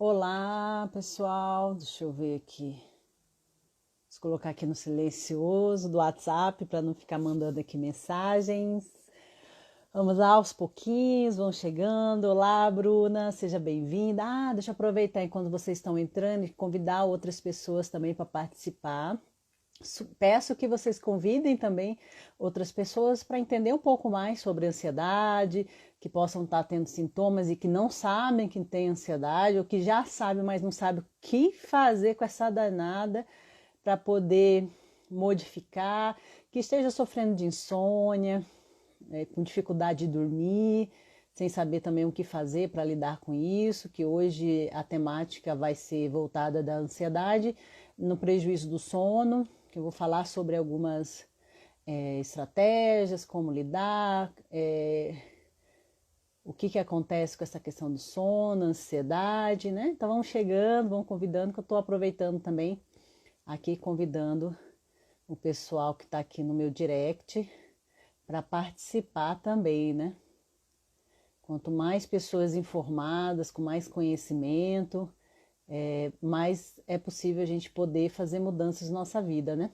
Olá, pessoal. Deixa eu ver aqui. Vou colocar aqui no silencioso do WhatsApp para não ficar mandando aqui mensagens. Vamos lá, aos pouquinhos, vão chegando. Olá, Bruna, seja bem-vinda. Deixa eu aproveitar enquanto vocês estão entrando e convidar outras pessoas também para participar. Peço que vocês convidem também outras pessoas para entender um pouco mais sobre ansiedade, que possam estar tendo sintomas e que não sabem que tem ansiedade, ou que já sabem, mas não sabem o que fazer com essa danada para poder modificar, que esteja sofrendo de insônia, com dificuldade de dormir, sem saber também o que fazer para lidar com isso, que hoje a temática vai ser voltada da ansiedade no prejuízo do sono, que eu vou falar sobre algumas estratégias, como lidar, o que acontece com essa questão do sono, ansiedade, né? Então vão chegando, vão convidando, que eu estou aproveitando também aqui, convidando o pessoal que está aqui no meu direct para participar também, né? Quanto mais pessoas informadas, com mais conhecimento, mais é possível a gente poder fazer mudanças na nossa vida, né?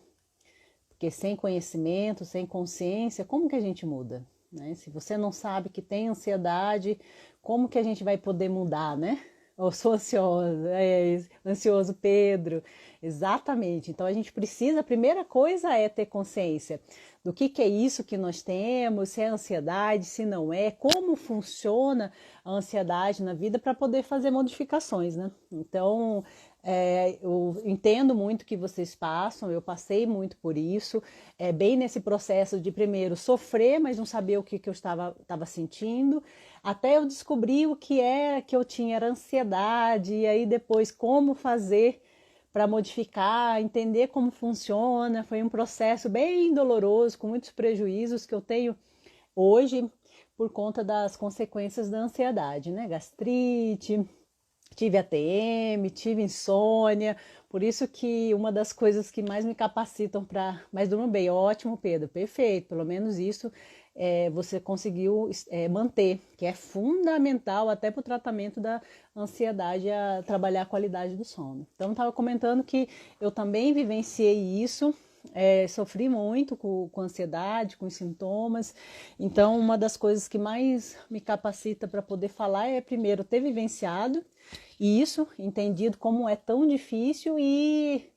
Porque sem conhecimento, sem consciência, como que a gente muda? Né? Se você não sabe que tem ansiedade, como que a gente vai poder mudar, né? Eu sou ansiosa, ansioso Pedro, exatamente. Então a gente precisa, a primeira coisa é ter consciência do que é isso que nós temos, se é ansiedade, se não é, como funciona a ansiedade na vida para poder fazer modificações, né? Então, eu entendo muito que vocês passam, eu passei muito por isso, bem nesse processo de primeiro sofrer, mas não saber o que eu estava sentindo, até eu descobrir o que era que eu tinha, era ansiedade, e aí depois como fazer para modificar, entender como funciona. Foi um processo bem doloroso, com muitos prejuízos que eu tenho hoje por conta das consequências da ansiedade, né? Gastrite, tive ATM, tive insônia, por isso que uma das coisas que mais me capacitam para... Mas durmo bem, ótimo, Pedro, perfeito, pelo menos isso você conseguiu manter, que é fundamental até para o tratamento da ansiedade, a trabalhar a qualidade do sono. Então, estava comentando que eu também vivenciei isso, sofri muito com ansiedade, com sintomas. Então, uma das coisas que mais me capacita para poder falar é, primeiro, ter vivenciado isso, entendido como é tão difícil e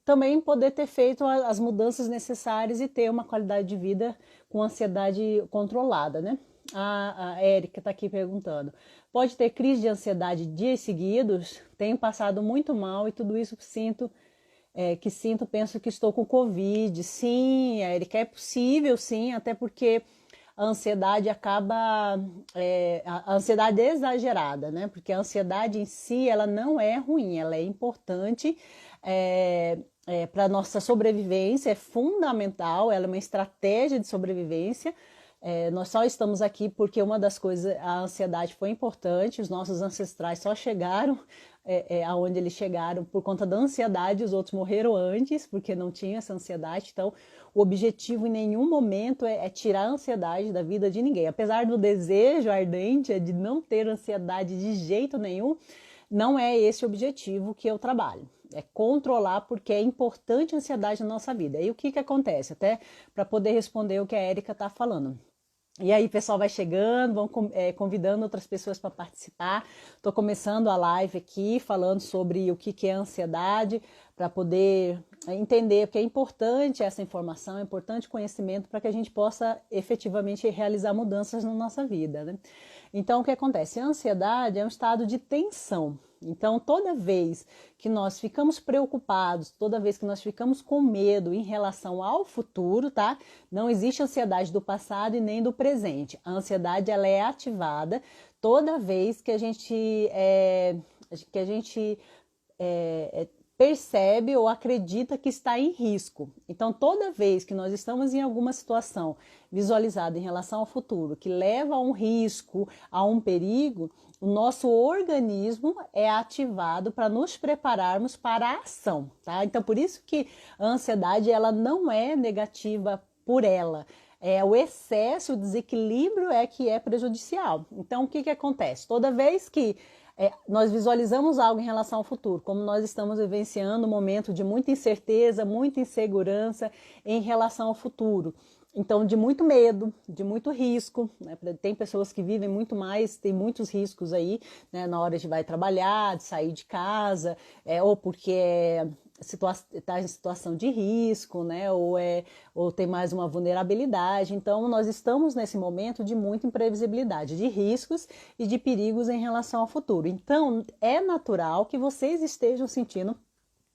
também poder ter feito as mudanças necessárias e ter uma qualidade de vida com ansiedade controlada, né? A Érica está aqui perguntando, pode ter crise de ansiedade dias seguidos? Tenho passado muito mal e tudo isso penso que estou com Covid. Sim, Érica, é possível sim, até porque a ansiedade acaba, a ansiedade é exagerada, né? Porque a ansiedade em si, ela não é ruim, ela é importante para a nossa sobrevivência, é fundamental, ela é uma estratégia de sobrevivência. Nós só estamos aqui porque uma das coisas, a ansiedade foi importante, os nossos ancestrais só chegaram aonde eles chegaram por conta da ansiedade, os outros morreram antes porque não tinham essa ansiedade. Então o objetivo em nenhum momento é tirar a ansiedade da vida de ninguém, apesar do desejo ardente de não ter ansiedade de jeito nenhum, não é esse o objetivo que eu trabalho. É controlar, porque é importante a ansiedade na nossa vida. E o que acontece? Até para poder responder o que a Érica está falando. E aí, pessoal vai chegando, vão convidando outras pessoas para participar. Estou começando a live aqui, falando sobre o que é ansiedade, para poder entender, porque é importante essa informação, é importante conhecimento para que a gente possa efetivamente realizar mudanças na nossa vida, né? Então, o que acontece? A ansiedade é um estado de tensão. Então, toda vez que nós ficamos preocupados, toda vez que nós ficamos com medo em relação ao futuro, tá? Não existe ansiedade do passado e nem do presente. A ansiedade, ela é ativada toda vez que a gente percebe ou acredita que está em risco. Então, toda vez que nós estamos em alguma situação visualizada em relação ao futuro, que leva a um risco, a um perigo, o nosso organismo é ativado para nos prepararmos para a ação, tá? Então, por isso que a ansiedade, ela não é negativa por ela. O excesso, o desequilíbrio é que é prejudicial. Então, o que acontece? Toda vez que nós visualizamos algo em relação ao futuro, como nós estamos vivenciando um momento de muita incerteza, muita insegurança em relação ao futuro. Então, de muito medo, de muito risco, né? Tem pessoas que vivem muito mais, tem muitos riscos aí, né? Na hora de vai trabalhar, de sair de casa, ou porque está em situação de risco, né? Ou tem mais uma vulnerabilidade. Então, nós estamos nesse momento de muita imprevisibilidade, de riscos e de perigos em relação ao futuro. Então, é natural que vocês estejam sentindo,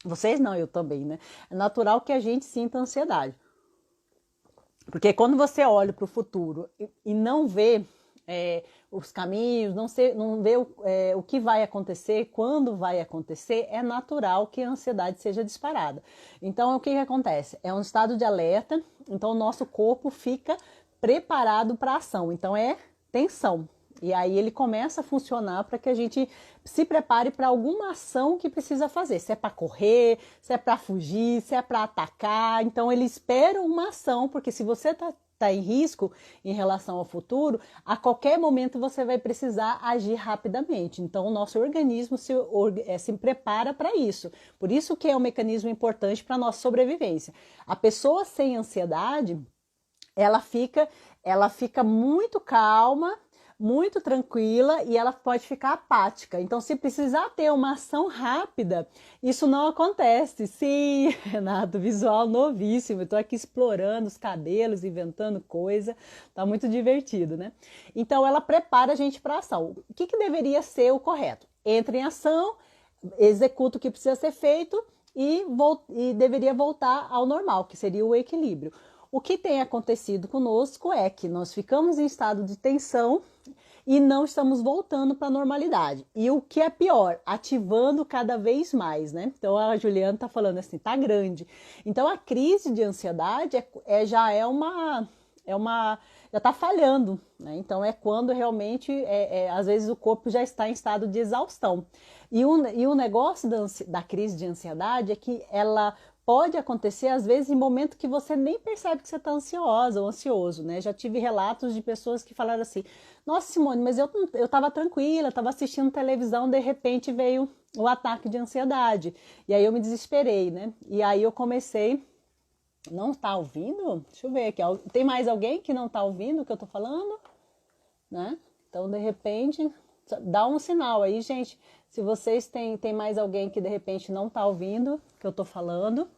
vocês não, eu também, né? É natural que a gente sinta ansiedade. Porque quando você olha para o futuro e não vê os caminhos, não vê o que vai acontecer, quando vai acontecer, é natural que a ansiedade seja disparada. Então, o que acontece? É um estado de alerta, então o nosso corpo fica preparado para a ação. Então, é tensão. E aí ele começa a funcionar para que a gente se prepare para alguma ação que precisa fazer. Se é para correr, se é para fugir, se é para atacar. Então ele espera uma ação, porque se você está em risco em relação ao futuro, a qualquer momento você vai precisar agir rapidamente. Então o nosso organismo se prepara para isso. Por isso que é um mecanismo importante para a nossa sobrevivência. A pessoa sem ansiedade, ela fica muito calma, muito tranquila e ela pode ficar apática. Então, se precisar ter uma ação rápida, isso não acontece. Sim, Renato, visual novíssimo. Eu tô aqui explorando os cabelos, inventando coisa. Tá muito divertido, né? Então, ela prepara a gente para a ação. O que deveria ser o correto? Entra em ação, executa o que precisa ser feito e deveria voltar ao normal, que seria o equilíbrio. O que tem acontecido conosco é que nós ficamos em estado de tensão e não estamos voltando para a normalidade. E o que é pior, ativando cada vez mais, né? Então a Juliana está falando assim, tá grande. Então a crise de ansiedade já está falhando, né? Então é quando realmente, às vezes o corpo já está em estado de exaustão. E o negócio da crise de ansiedade é que ela pode acontecer, às vezes, em momento que você nem percebe que você está ansiosa ou ansioso, né? Já tive relatos de pessoas que falaram assim, nossa, Simone, mas eu estava tranquila, estava assistindo televisão, de repente veio o ataque de ansiedade. E aí eu me desesperei, né? E aí eu comecei... Não está ouvindo? Deixa eu ver aqui. Tem mais alguém que não está ouvindo o que eu estou falando? Né? Então, de repente, dá um sinal aí, gente. Se vocês têm mais alguém que de repente não está ouvindo o que eu estou falando,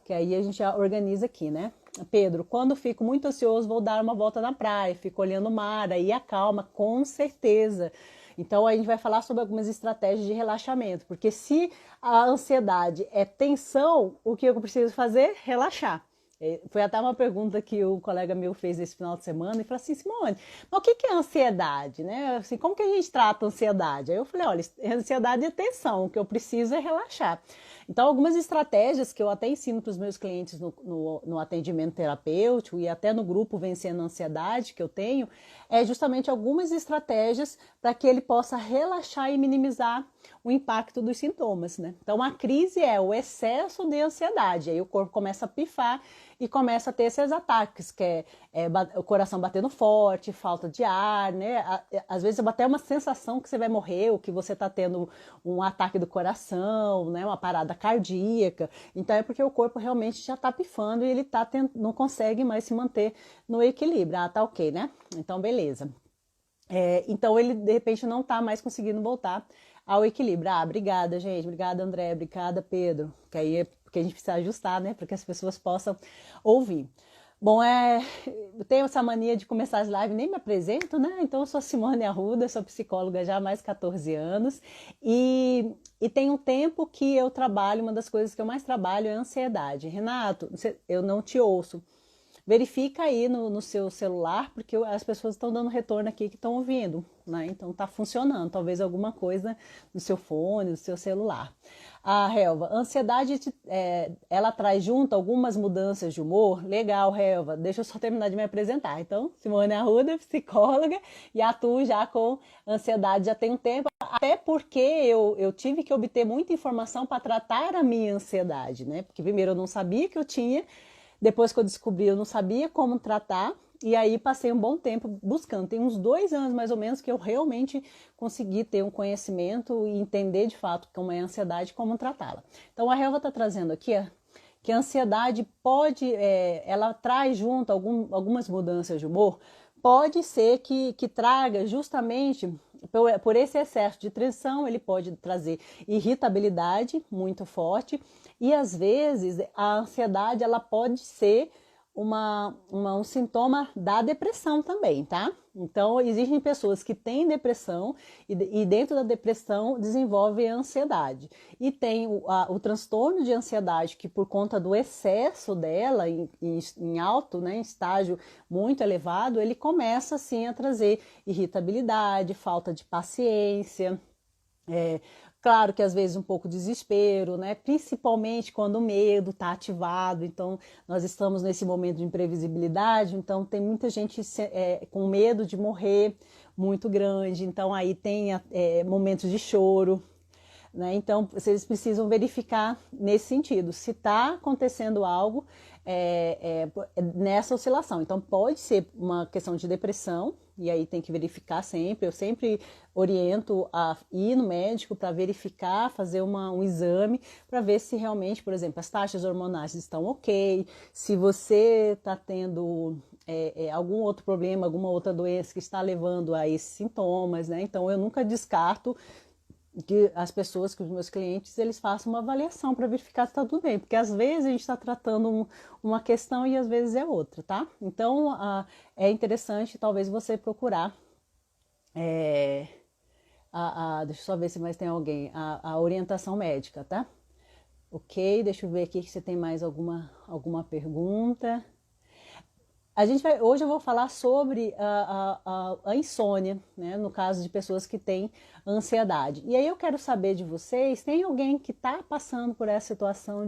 que aí a gente já organiza aqui, né? Pedro, quando fico muito ansioso, vou dar uma volta na praia, fico olhando o mar, aí acalma, com certeza. Então, a gente vai falar sobre algumas estratégias de relaxamento, porque se a ansiedade é tensão, o que eu preciso fazer? Relaxar. Foi até uma pergunta que o colega meu fez esse final de semana e falou assim, Simone, mas o que é ansiedade, né? Assim, como que a gente trata a ansiedade? Aí eu falei, olha, ansiedade é tensão, o que eu preciso é relaxar. Então, algumas estratégias que eu até ensino para os meus clientes no atendimento terapêutico e até no grupo Vencendo a Ansiedade que eu tenho, é justamente algumas estratégias para que ele possa relaxar e minimizar o impacto dos sintomas, né? Então, a crise é o excesso de ansiedade, aí o corpo começa a pifar e começa a ter esses ataques, que é o coração batendo forte, falta de ar, né? Às vezes até uma sensação que você vai morrer, ou que você está tendo um ataque do coração, né? Uma parada cardíaca. Então é porque o corpo realmente já está pifando e ele não consegue mais se manter no equilíbrio. Ah, tá ok, né? Então beleza. Então ele de repente não está mais conseguindo voltar ao equilíbrio. Ah, obrigada, gente. Obrigada, André. Obrigada, Pedro. Que aí é porque a gente precisa ajustar, né? Para que as pessoas possam ouvir. Bom, eu tenho essa mania de começar as lives, nem me apresento, né? Então, eu sou Simone Arruda, sou psicóloga já há mais de 14 anos e tem um tempo que eu trabalho, uma das coisas que eu mais trabalho é a ansiedade. Renato, eu não te ouço. Verifica aí no seu celular, porque as pessoas estão dando retorno aqui que estão ouvindo, né? Então tá funcionando, talvez alguma coisa no seu fone, no seu celular. A Helva, ansiedade, ela traz junto algumas mudanças de humor? Legal, Helva, deixa eu só terminar de me apresentar. Então, Simone Arruda, psicóloga, e atuo já com ansiedade já tem um tempo, até porque eu tive que obter muita informação para tratar a minha ansiedade, né? Porque primeiro eu não sabia que eu tinha, depois que eu descobri, eu não sabia como tratar, e aí passei um bom tempo buscando. Tem uns 2 anos mais ou menos que eu realmente consegui ter um conhecimento e entender de fato como é a ansiedade e como tratá-la. Então a Helva está trazendo aqui que a ansiedade pode, ela traz junto algumas mudanças de humor, pode ser que traga justamente por esse excesso de tensão, ele pode trazer irritabilidade muito forte e às vezes a ansiedade ela pode ser um sintoma da depressão também, tá? Então, existem pessoas que têm depressão e dentro da depressão desenvolvem ansiedade. E tem o transtorno de ansiedade que por conta do excesso dela em alto, né, em estágio muito elevado, ele começa assim a trazer irritabilidade, falta de paciência, claro que às vezes um pouco de desespero, né? Principalmente quando o medo está ativado. Então, nós estamos nesse momento de imprevisibilidade, então tem muita gente com medo de morrer muito grande. Então, aí tem momentos de choro, né? Então, vocês precisam verificar nesse sentido, se está acontecendo algo nessa oscilação. Então, pode ser uma questão de depressão, e aí tem que verificar sempre. Eu sempre oriento a ir no médico para verificar, fazer um exame, para ver se realmente, por exemplo, as taxas hormonais estão ok, se você está tendo algum outro problema, alguma outra doença que está levando a esses sintomas, né? Então, eu nunca descarto que as pessoas, que os meus clientes, eles façam uma avaliação para verificar se está tudo bem, porque às vezes a gente está tratando uma questão e às vezes é outra, tá? Então, é interessante talvez você procurar, deixa eu só ver se mais tem alguém, a orientação médica, tá? Ok, deixa eu ver aqui se você tem mais alguma pergunta. Hoje eu vou falar sobre a insônia, né, no caso de pessoas que têm ansiedade. E aí eu quero saber de vocês, tem alguém que está passando por essa situação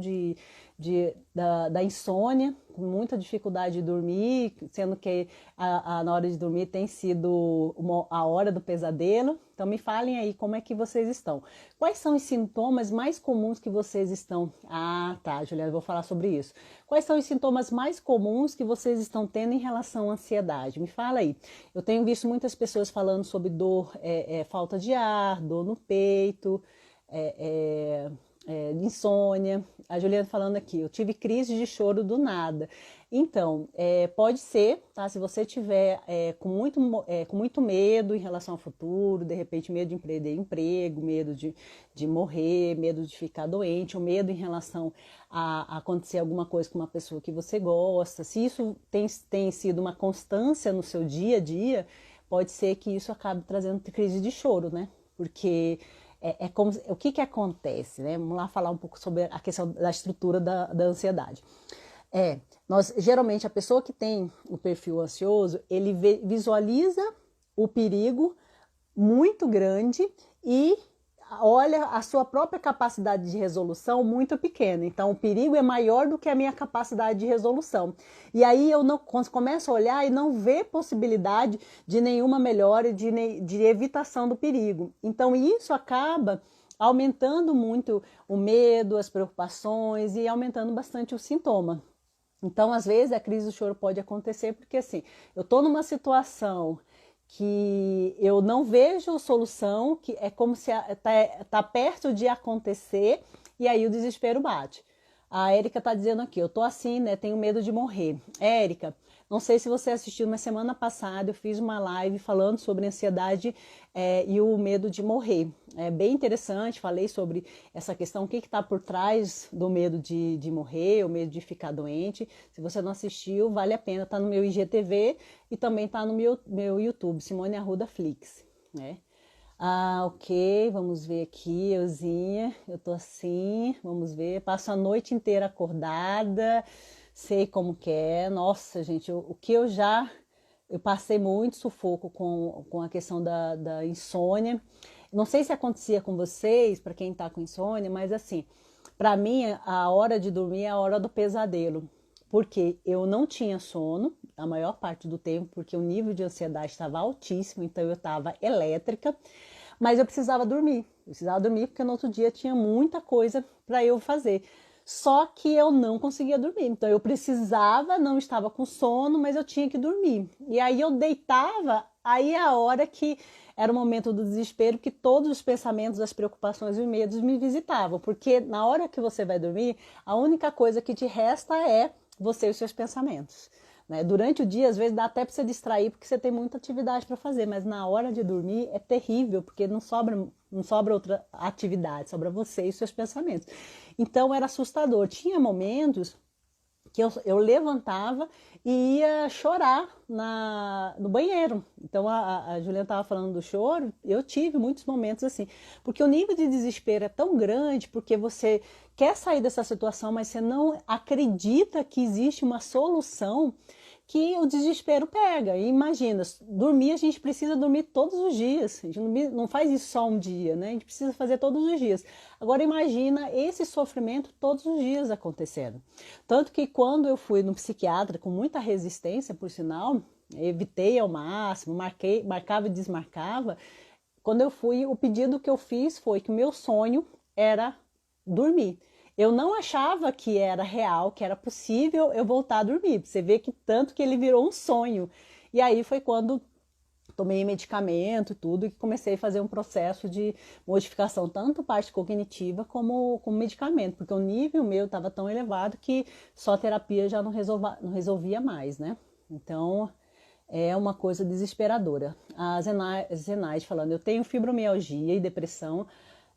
da insônia, com muita dificuldade de dormir, sendo que na hora de dormir tem sido a hora do pesadelo? Então me falem aí como é que vocês estão. Quais são os sintomas mais comuns que vocês estão... Ah, tá, Juliana, eu vou falar sobre isso. Quais são os sintomas mais comuns que vocês estão tendo em relação à ansiedade? Me fala aí. Eu tenho visto muitas pessoas falando sobre dor, falta de ar, dor no peito, insônia. A Juliana falando aqui, eu tive crise de choro do nada. Então, pode ser, tá? Se você tiver com muito medo em relação ao futuro, de repente medo de perder emprego, medo de morrer, medo de ficar doente, ou medo em relação a acontecer alguma coisa com uma pessoa que você gosta, se isso tem sido uma constância no seu dia a dia, pode ser que isso acabe trazendo crise de choro, né? Porque o que acontece, né? Vamos lá falar um pouco sobre a questão da estrutura da ansiedade. Geralmente a pessoa que tem o perfil ansioso, ele visualiza o perigo muito grande e olha a sua própria capacidade de resolução muito pequena. Então, o perigo é maior do que a minha capacidade de resolução. E aí eu começo a olhar e não ver possibilidade de nenhuma melhora, de evitação do perigo. Então, isso acaba aumentando muito o medo, as preocupações e aumentando bastante o sintoma. Então, às vezes, a crise do choro pode acontecer porque, assim, eu estou numa situação que eu não vejo solução, que é como se tá perto de acontecer, e aí o desespero bate. A Érica tá dizendo aqui, eu tô assim, né, tenho medo de morrer. Érica, não sei se você assistiu, na semana passada eu fiz uma live falando sobre ansiedade e o medo de morrer. É bem interessante, falei sobre essa questão, o que está por trás do medo de morrer, o medo de ficar doente. Se você não assistiu, vale a pena, tá no meu IGTV e também tá no meu YouTube, Simone Arruda Flix, né? Ok, vamos ver aqui, euzinha, eu tô assim, vamos ver, passo a noite inteira acordada, sei como que é, nossa, gente, eu passei muito sufoco com a questão da insônia. Não sei se acontecia com vocês, para quem tá com insônia, mas assim, para mim a hora de dormir é a hora do pesadelo, porque eu não tinha sono a maior parte do tempo, porque o nível de ansiedade estava altíssimo, então eu estava elétrica, mas eu precisava dormir porque no outro dia tinha muita coisa para eu fazer. só que eu não conseguia dormir. Então eu precisava, não estava com sono, mas eu tinha que dormir. E aí eu deitava, aí é a hora que era o momento do desespero, que todos os pensamentos, as preocupações e os medos me visitavam. Porque na hora que você vai dormir, a única coisa que te resta é você e os seus pensamentos. Né? Durante o dia, às vezes, dá até para você distrair, porque você tem muita atividade para fazer, mas na hora de dormir é terrível, porque não sobra outra atividade, sobra você e seus pensamentos. Então era assustador. Tinha momentos que eu levantava e ia chorar no banheiro. Então a Juliana estava falando do choro, eu tive muitos momentos assim, porque o nível de desespero é tão grande, porque você quer sair dessa situação, mas você não acredita que existe uma solução, que o desespero pega. E imagina, dormir, a gente precisa dormir todos os dias. A gente não faz isso só um dia, né? A gente precisa fazer todos os dias. Agora imagina esse sofrimento todos os dias acontecendo. Tanto que quando eu fui no psiquiatra, com muita resistência, por sinal, evitei ao máximo, marcava e desmarcava. Quando eu fui, o pedido que eu fiz foi que o meu sonho era dormir. Eu não achava que era real, que era possível eu voltar a dormir. Você vê que tanto que ele virou um sonho. E aí foi quando tomei medicamento e tudo, e comecei a fazer um processo de modificação, tanto parte cognitiva como medicamento, porque o nível meu estava tão elevado que só terapia já não resolvia mais, né? Então, é uma coisa desesperadora. A Zenaide falando, eu tenho fibromialgia e depressão,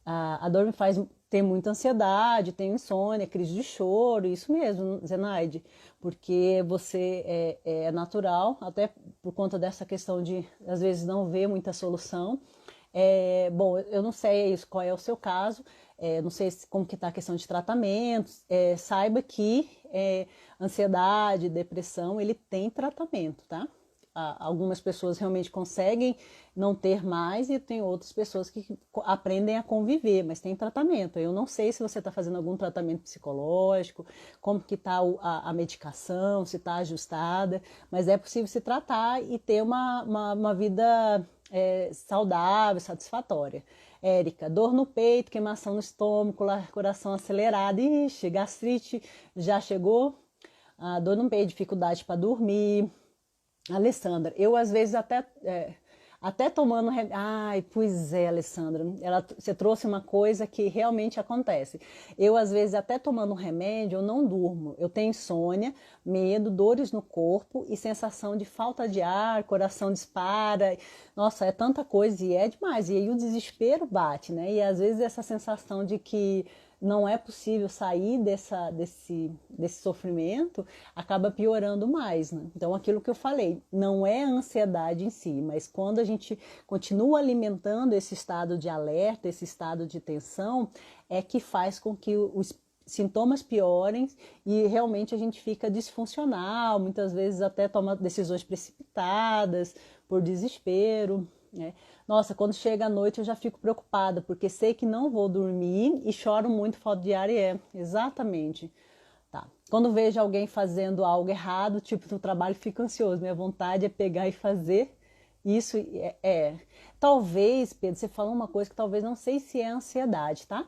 a dor me faz ter muita ansiedade, tenho insônia, crise de choro, isso mesmo, Zenaide, porque você é natural, até por conta dessa questão de, às vezes, não ver muita solução. Bom, eu não sei qual é o seu caso, não sei como que está a questão de tratamentos, saiba que ansiedade, depressão, ele tem tratamento, tá? Algumas pessoas realmente conseguem não ter mais e tem outras pessoas que aprendem a conviver, mas tem tratamento. Eu não sei se você está fazendo algum tratamento psicológico, como que está a medicação, se está ajustada, mas é possível se tratar e ter uma vida saudável, satisfatória. Érica, dor no peito, queimação no estômago, coração acelerado, ixi, gastrite já chegou, dor no peito, dificuldade para dormir. Alessandra, eu às vezes até tomando remédio. Ai, pois é, Alessandra, você trouxe uma coisa que realmente acontece. Eu às vezes até tomando remédio, eu não durmo. Eu tenho insônia, medo, dores no corpo e sensação de falta de ar, coração dispara. Nossa, é tanta coisa e é demais. E aí o desespero bate, né? E às vezes essa sensação de que não é possível sair desse sofrimento, acaba piorando mais, né? Então, aquilo que eu falei, não é a ansiedade em si, mas quando a gente continua alimentando esse estado de alerta, esse estado de tensão, é que faz com que os sintomas piorem e realmente a gente fica disfuncional, muitas vezes até toma decisões precipitadas por desespero, né? Nossa, quando chega a noite eu já fico preocupada, porque sei que não vou dormir e choro muito, falta de ar, e exatamente. Tá. Quando vejo alguém fazendo algo errado, tipo no trabalho, fico ansioso. Minha vontade é pegar e fazer isso. Talvez, Pedro, você falou uma coisa que talvez não sei se é ansiedade, tá?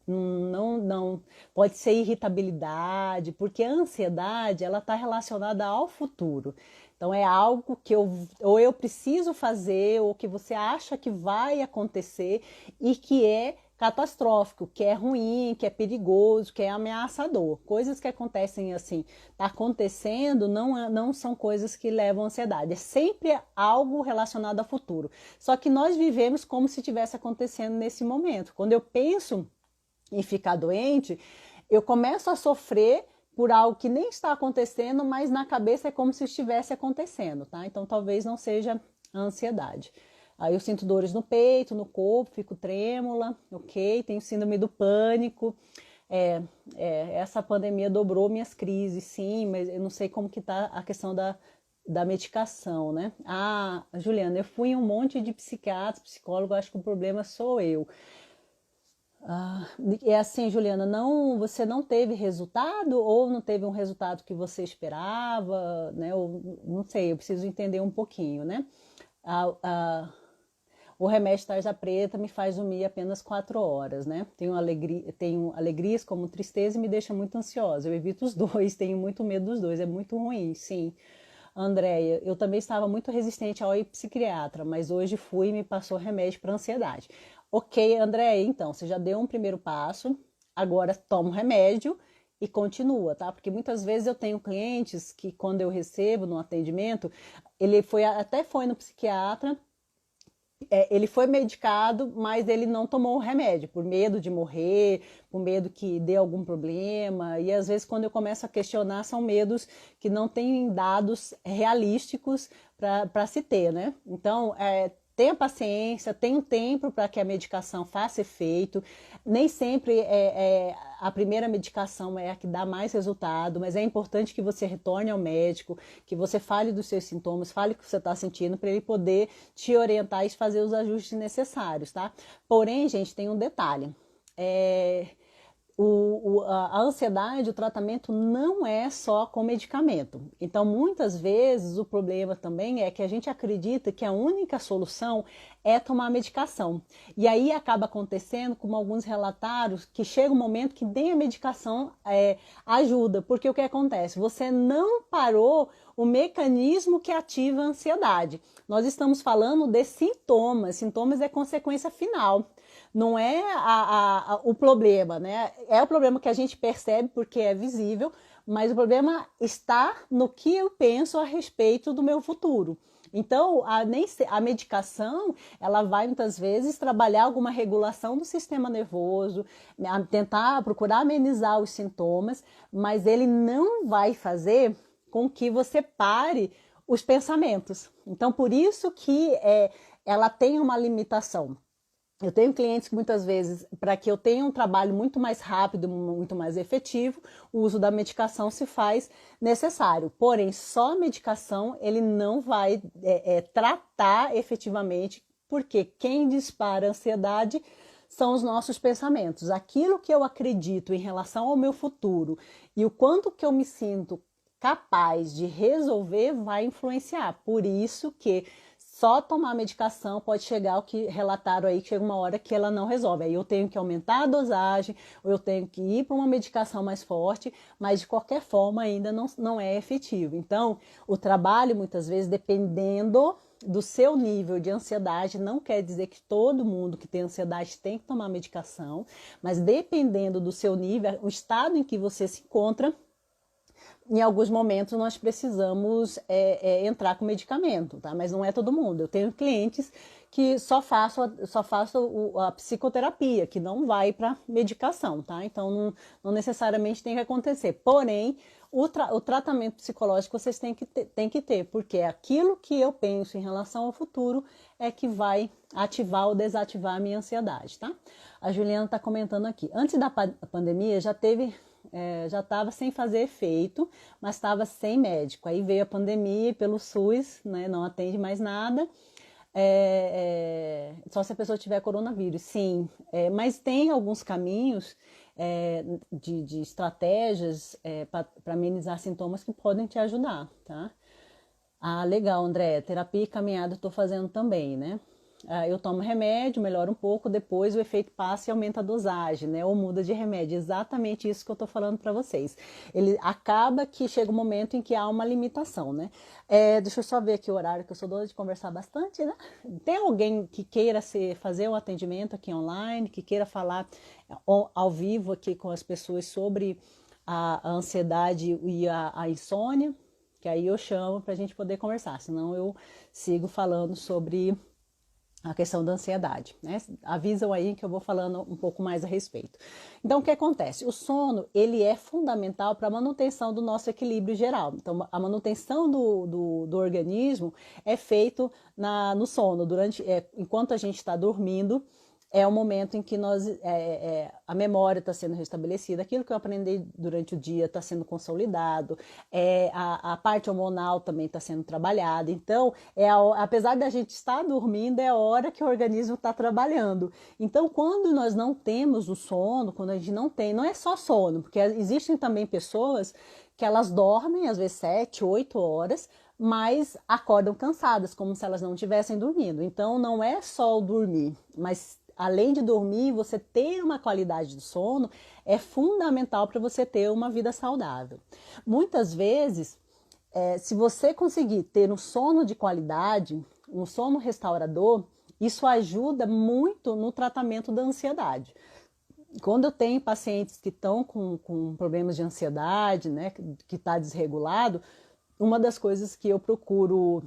Não, pode ser irritabilidade, porque a ansiedade ela está relacionada ao futuro. Então é algo que eu preciso fazer, ou que você acha que vai acontecer e que é catastrófico, que é ruim, que é perigoso, que é ameaçador. Coisas que acontecem assim, tá acontecendo, não são coisas que levam à ansiedade. É sempre algo relacionado ao futuro. Só que nós vivemos como se estivesse acontecendo nesse momento. Quando eu penso em ficar doente, eu começo a sofrer por algo que nem está acontecendo, mas na cabeça é como se estivesse acontecendo, tá? Então talvez não seja a ansiedade. Aí eu sinto dores no peito, no corpo, fico trêmula, ok? Tenho síndrome do pânico. Essa pandemia dobrou minhas crises, sim, mas eu não sei como que tá a questão da medicação, né? Juliana, eu fui em um monte de psiquiatras, psicólogo, acho que o problema sou eu. É assim, Juliana, você não teve resultado ou não teve um resultado que você esperava, né? Ou, não sei, eu preciso entender um pouquinho, né? o remédio tarja preta me faz dormir apenas 4 horas, né? Tenho alegrias como tristeza e me deixa muito ansiosa. Eu evito os dois, tenho muito medo dos dois, é muito ruim, sim. Andréia, eu também estava muito resistente ao ir psiquiatra, mas hoje fui e me passou remédio para ansiedade. Ok, Andréia, então, você já deu um primeiro passo, agora toma o remédio e continua, tá? Porque muitas vezes eu tenho clientes que quando eu recebo no atendimento, até foi no psiquiatra, ele foi medicado, mas ele não tomou o remédio, por medo de morrer, por medo que dê algum problema. E às vezes, quando eu começo a questionar, são medos que não têm dados realísticos para se ter, né? Então, tenha paciência, tenha um tempo para que a medicação faça efeito. Nem sempre a primeira medicação é a que dá mais resultado, mas é importante que você retorne ao médico, que você fale dos seus sintomas, fale o que você está sentindo, para ele poder te orientar e fazer os ajustes necessários, tá? Porém, gente, tem um detalhe. A ansiedade, o tratamento não é só com medicamento. Então, muitas vezes, o problema também é que a gente acredita que a única solução é tomar medicação. E aí acaba acontecendo, como alguns relatários, que chega um momento que nem a medicação ajuda. Porque o que acontece? Você não parou o mecanismo que ativa a ansiedade. Nós estamos falando de sintomas. Sintomas é consequência final. Não é o problema, né? É o problema que a gente percebe porque é visível, mas o problema está no que eu penso a respeito do meu futuro. Então, a medicação, ela vai muitas vezes trabalhar alguma regulação do sistema nervoso, tentar procurar amenizar os sintomas, mas ele não vai fazer com que você pare os pensamentos. Então, por isso que ela tem uma limitação. Eu tenho clientes que muitas vezes, para que eu tenha um trabalho muito mais rápido, muito mais efetivo, o uso da medicação se faz necessário. Porém, só a medicação ele não vai tratar efetivamente, porque quem dispara a ansiedade são os nossos pensamentos. Aquilo que eu acredito em relação ao meu futuro e o quanto que eu me sinto capaz de resolver vai influenciar. Por isso que só tomar medicação pode chegar ao que relataram aí, que chega uma hora que ela não resolve. Aí eu tenho que aumentar a dosagem, ou eu tenho que ir para uma medicação mais forte, mas de qualquer forma ainda não é efetivo. Então, o trabalho, muitas vezes, dependendo do seu nível de ansiedade, não quer dizer que todo mundo que tem ansiedade tem que tomar medicação, mas dependendo do seu nível, o estado em que você se encontra, em alguns momentos nós precisamos entrar com medicamento, tá? Mas não é todo mundo. Eu tenho clientes que só faço a psicoterapia, que não vai para medicação, tá? Então não necessariamente tem que acontecer. Porém, o tratamento psicológico vocês têm que ter, porque é aquilo que eu penso em relação ao futuro é que vai ativar ou desativar a minha ansiedade, tá? A Juliana está comentando aqui. Antes da pandemia já estava sem fazer efeito, mas estava sem médico. Aí veio a pandemia pelo SUS, né, não atende mais nada, só se a pessoa tiver coronavírus, sim. Mas tem alguns caminhos de estratégias para amenizar sintomas que podem te ajudar, tá? Ah, legal, André. Terapia e caminhada eu estou fazendo também, né? Eu tomo remédio, melhora um pouco, depois o efeito passa e aumenta a dosagem, né? Ou muda de remédio. Exatamente isso que eu tô falando para vocês. Ele acaba que chega um momento em que há uma limitação, né? Deixa eu só ver aqui o horário, que eu sou doida de conversar bastante, né? Tem alguém que queira fazer um atendimento aqui online, que queira falar ao vivo aqui com as pessoas sobre a ansiedade e a insônia? Que aí eu chamo para a gente poder conversar, senão eu sigo falando sobre a questão da ansiedade, né? Avisam aí que eu vou falando um pouco mais a respeito. Então, o que acontece? O sono, ele é fundamental para a manutenção do nosso equilíbrio geral. Então, a manutenção do organismo é feito no sono. Enquanto a gente está dormindo, é o momento em que a memória está sendo restabelecida, aquilo que eu aprendi durante o dia está sendo consolidado, a parte hormonal também está sendo trabalhada. Então, apesar da gente estar dormindo, é a hora que o organismo está trabalhando. Então, quando nós não temos o sono, quando a gente não tem, não é só sono, porque existem também pessoas que elas dormem, às vezes 7, 8 horas, mas acordam cansadas, como se elas não tivessem dormido. Então não é só o dormir, mas além de dormir, você ter uma qualidade de sono é fundamental para você ter uma vida saudável. Muitas vezes, se você conseguir ter um sono de qualidade, um sono restaurador, isso ajuda muito no tratamento da ansiedade. Quando eu tenho pacientes que estão com problemas de ansiedade, né, que está desregulado, uma das coisas que eu procuro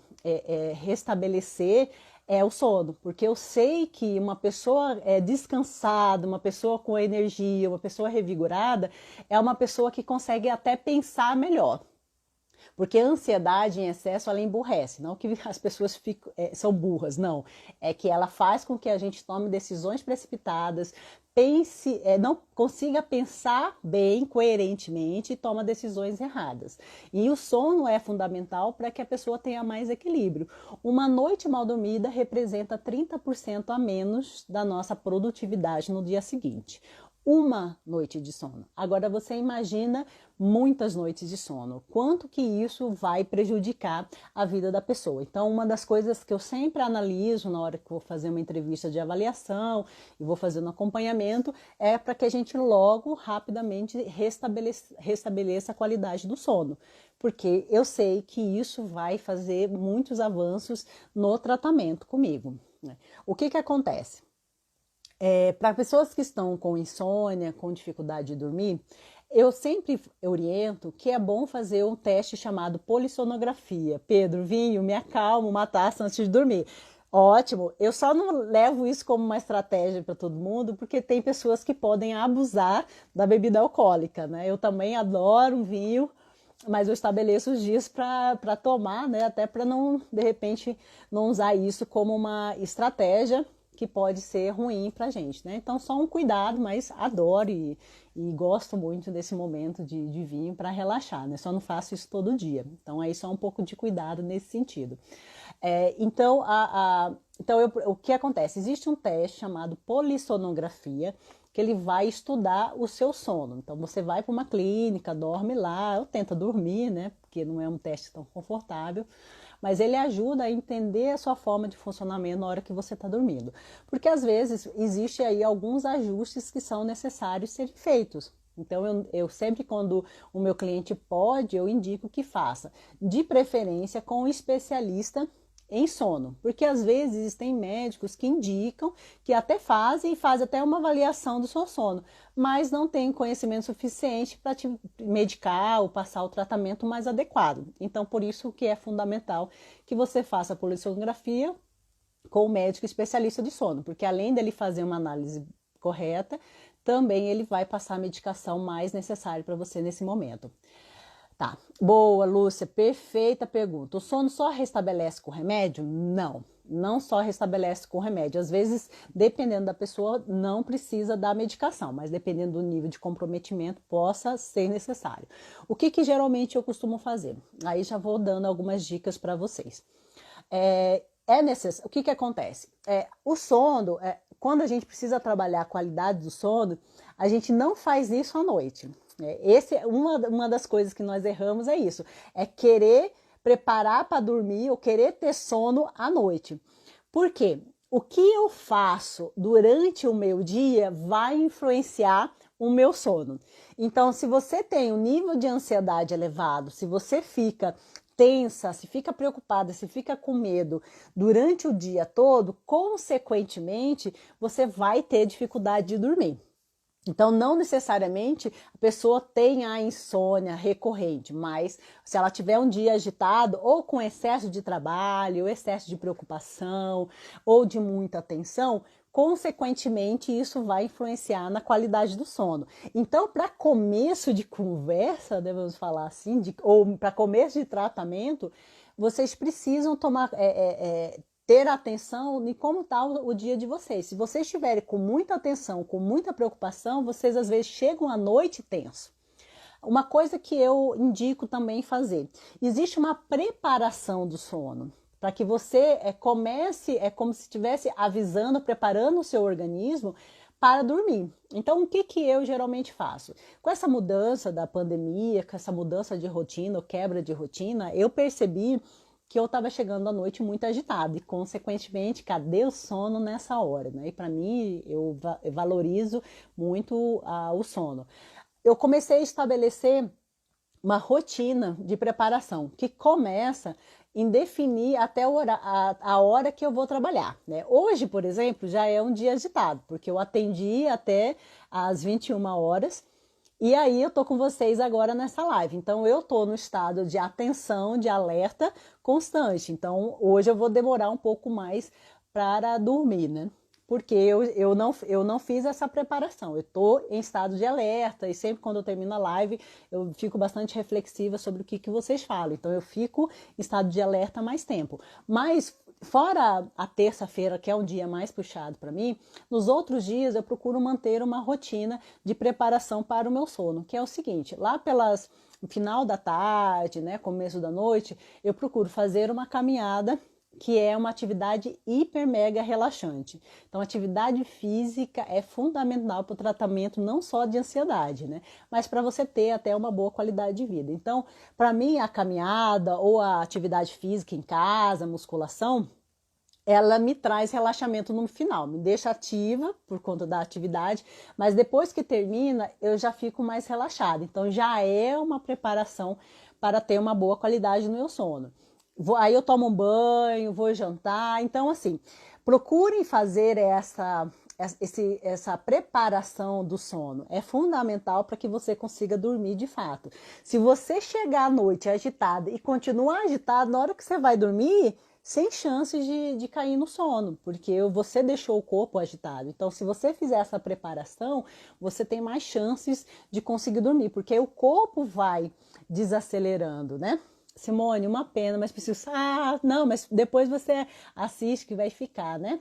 restabelecer é o sono, porque eu sei que uma pessoa descansada, uma pessoa com energia, uma pessoa revigorada, é uma pessoa que consegue até pensar melhor. Porque a ansiedade em excesso, ela emburrece, não que as pessoas são burras, não. É que ela faz com que a gente tome decisões precipitadas, pense, não consiga pensar bem, coerentemente e toma decisões erradas. E o sono é fundamental para que a pessoa tenha mais equilíbrio. Uma noite mal dormida representa 30% a menos da nossa produtividade no dia seguinte. Uma noite de sono. Agora você imagina muitas noites de sono. Quanto que isso vai prejudicar a vida da pessoa? Então, uma das coisas que eu sempre analiso na hora que vou fazer uma entrevista de avaliação e vou fazer um acompanhamento é para que a gente logo, rapidamente, restabeleça a qualidade do sono. Porque eu sei que isso vai fazer muitos avanços no tratamento comigo. O que acontece? Para pessoas que estão com insônia, com dificuldade de dormir, eu sempre oriento que é bom fazer um teste chamado polissonografia. Pedro, vinho, me acalmo, uma taça antes de dormir. Ótimo, eu só não levo isso como uma estratégia para todo mundo, porque tem pessoas que podem abusar da bebida alcoólica, né? Eu também adoro um vinho, mas eu estabeleço os dias para tomar, né? Até para não, de repente, não usar isso como uma estratégia que pode ser ruim pra gente, né? Então, só um cuidado, mas adoro e gosto muito desse momento de vinho para relaxar, né? Só não faço isso todo dia. Então, aí só um pouco de cuidado nesse sentido. Então, o que acontece? Existe um teste chamado polissonografia, que ele vai estudar o seu sono. Então, você vai para uma clínica, dorme lá, ou tenta dormir, né? Porque não é um teste tão confortável, mas ele ajuda a entender a sua forma de funcionamento na hora que você está dormindo. Porque às vezes existe aí alguns ajustes que são necessários serem feitos. Então eu sempre, quando o meu cliente pode, eu indico que faça, de preferência com um especialista em sono, porque às vezes tem médicos que indicam, que até fazem e fazem até uma avaliação do seu sono, mas não tem conhecimento suficiente para te medicar ou passar o tratamento mais adequado. Então, por isso que é fundamental que você faça a polissonografia com o médico especialista de sono, porque além dele fazer uma análise correta, também ele vai passar a medicação mais necessária para você nesse momento. Tá, boa, Lúcia, perfeita pergunta. O sono só restabelece com remédio? Não, não só restabelece com remédio. Às vezes, dependendo da pessoa, não precisa da medicação, mas dependendo do nível de comprometimento, possa ser necessário. O que geralmente eu costumo fazer? Aí já vou dando algumas dicas para vocês. O que acontece? O sono, quando a gente precisa trabalhar a qualidade do sono, a gente não faz isso à noite. Uma das coisas que nós erramos é isso, é querer preparar para dormir ou querer ter sono à noite. Por quê? O que eu faço durante o meu dia vai influenciar o meu sono. Então, se você tem um nível de ansiedade elevado, se você fica tensa, se fica preocupada, se fica com medo durante o dia todo, consequentemente, você vai ter dificuldade de dormir. Então, não necessariamente a pessoa tem a insônia recorrente, mas se ela tiver um dia agitado ou com excesso de trabalho, ou excesso de preocupação ou de muita tensão, consequentemente isso vai influenciar na qualidade do sono. Então, para começo de conversa, devemos falar assim, ou para começo de tratamento, vocês precisam ter atenção em como está o dia de vocês. Se vocês estiverem com muita atenção, com muita preocupação, vocês às vezes chegam à noite tenso. Uma coisa que eu indico também fazer, existe uma preparação do sono, para que você comece, como se estivesse avisando, preparando o seu organismo para dormir. Então, o que que eu geralmente faço? Com essa mudança da pandemia, com essa mudança de rotina, ou quebra de rotina, eu percebi que eu estava chegando à noite muito agitada e, consequentemente, cadê o sono nessa hora, né? E para mim, eu valorizo muito o sono. Eu comecei a estabelecer uma rotina de preparação que começa em definir até a hora que eu vou trabalhar, né? Hoje, por exemplo, já é um dia agitado, porque eu atendi até às 21 horas e aí eu tô com vocês agora nessa live. Então eu tô no estado de atenção, de alerta constante. Então hoje eu vou demorar um pouco mais para dormir, né? Porque eu não fiz essa preparação. Eu estou em estado de alerta e sempre quando eu termino a live eu fico bastante reflexiva sobre o que vocês falam. Então eu fico em estado de alerta mais tempo. Mas fora a terça-feira, que é um dia mais puxado para mim, nos outros dias eu procuro manter uma rotina de preparação para o meu sono, que é o seguinte, lá pelas final da tarde, né, começo da noite, eu procuro fazer uma caminhada que é uma atividade hiper mega relaxante. Então, atividade física é fundamental para o tratamento não só de ansiedade, né? Mas para você ter até uma boa qualidade de vida. Então, para mim, a caminhada ou a atividade física em casa, musculação, ela me traz relaxamento no final, me deixa ativa por conta da atividade, mas depois que termina, eu já fico mais relaxada. Então, já é uma preparação para ter uma boa qualidade no meu sono. Aí eu tomo um banho, vou jantar. Então, assim, procurem fazer essa preparação do sono. É fundamental para que você consiga dormir de fato. Se você chegar à noite agitada e continuar agitado, na hora que você vai dormir, sem chances de cair no sono, porque você deixou o corpo agitado. Então, se você fizer essa preparação, você tem mais chances de conseguir dormir, porque o corpo vai desacelerando, né? Simone, uma pena, mas preciso. Ah, não, mas depois você assiste que vai ficar, né?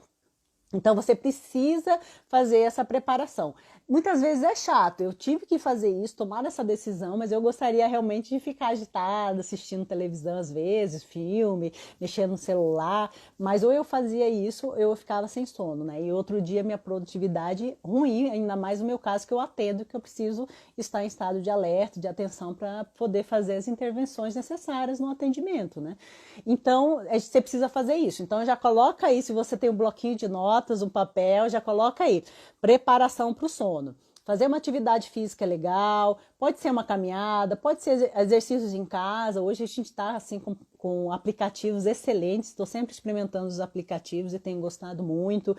Então você precisa fazer essa preparação. Muitas vezes é chato, eu tive que fazer isso, tomar essa decisão, mas eu gostaria realmente de ficar agitada, assistindo televisão às vezes, filme, mexendo no celular, mas ou eu fazia isso ou eu ficava sem sono, né? E outro dia minha produtividade ruim, ainda mais no meu caso que eu atendo, que eu preciso estar em estado de alerta, de atenção para poder fazer as intervenções necessárias no atendimento, né? Então, você precisa fazer isso. Então, já coloca aí, se você tem um bloquinho de notas, um papel, já coloca aí. Preparação para o sono. Fazer uma atividade física é legal, pode ser uma caminhada, pode ser exercícios em casa. Hoje a gente está assim com aplicativos excelentes, estou sempre experimentando os aplicativos e tenho gostado muito.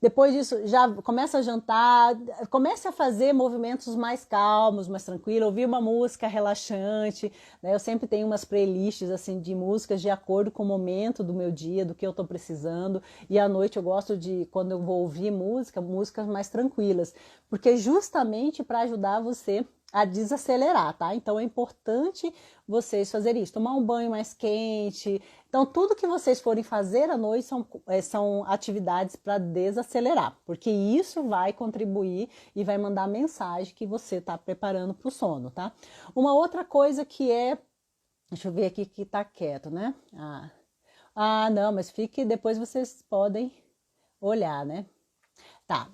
Depois disso, já começa a jantar, comece a fazer movimentos mais calmos, mais tranquilos, ouvir uma música relaxante, né? Eu sempre tenho umas playlists assim de músicas de acordo com o momento do meu dia, do que eu estou precisando. E à noite eu gosto de, quando eu vou ouvir música, músicas mais tranquilas, porque justamente para ajudar você a desacelerar, tá? Então é importante vocês fazerem isso, tomar um banho mais quente. Então tudo que vocês forem fazer à noite são atividades para desacelerar, porque isso vai contribuir e vai mandar a mensagem que você está preparando para o sono, tá? Uma outra coisa que é, deixa eu ver aqui que tá quieto, né? Não, mas fique, depois vocês podem olhar, né? Tá,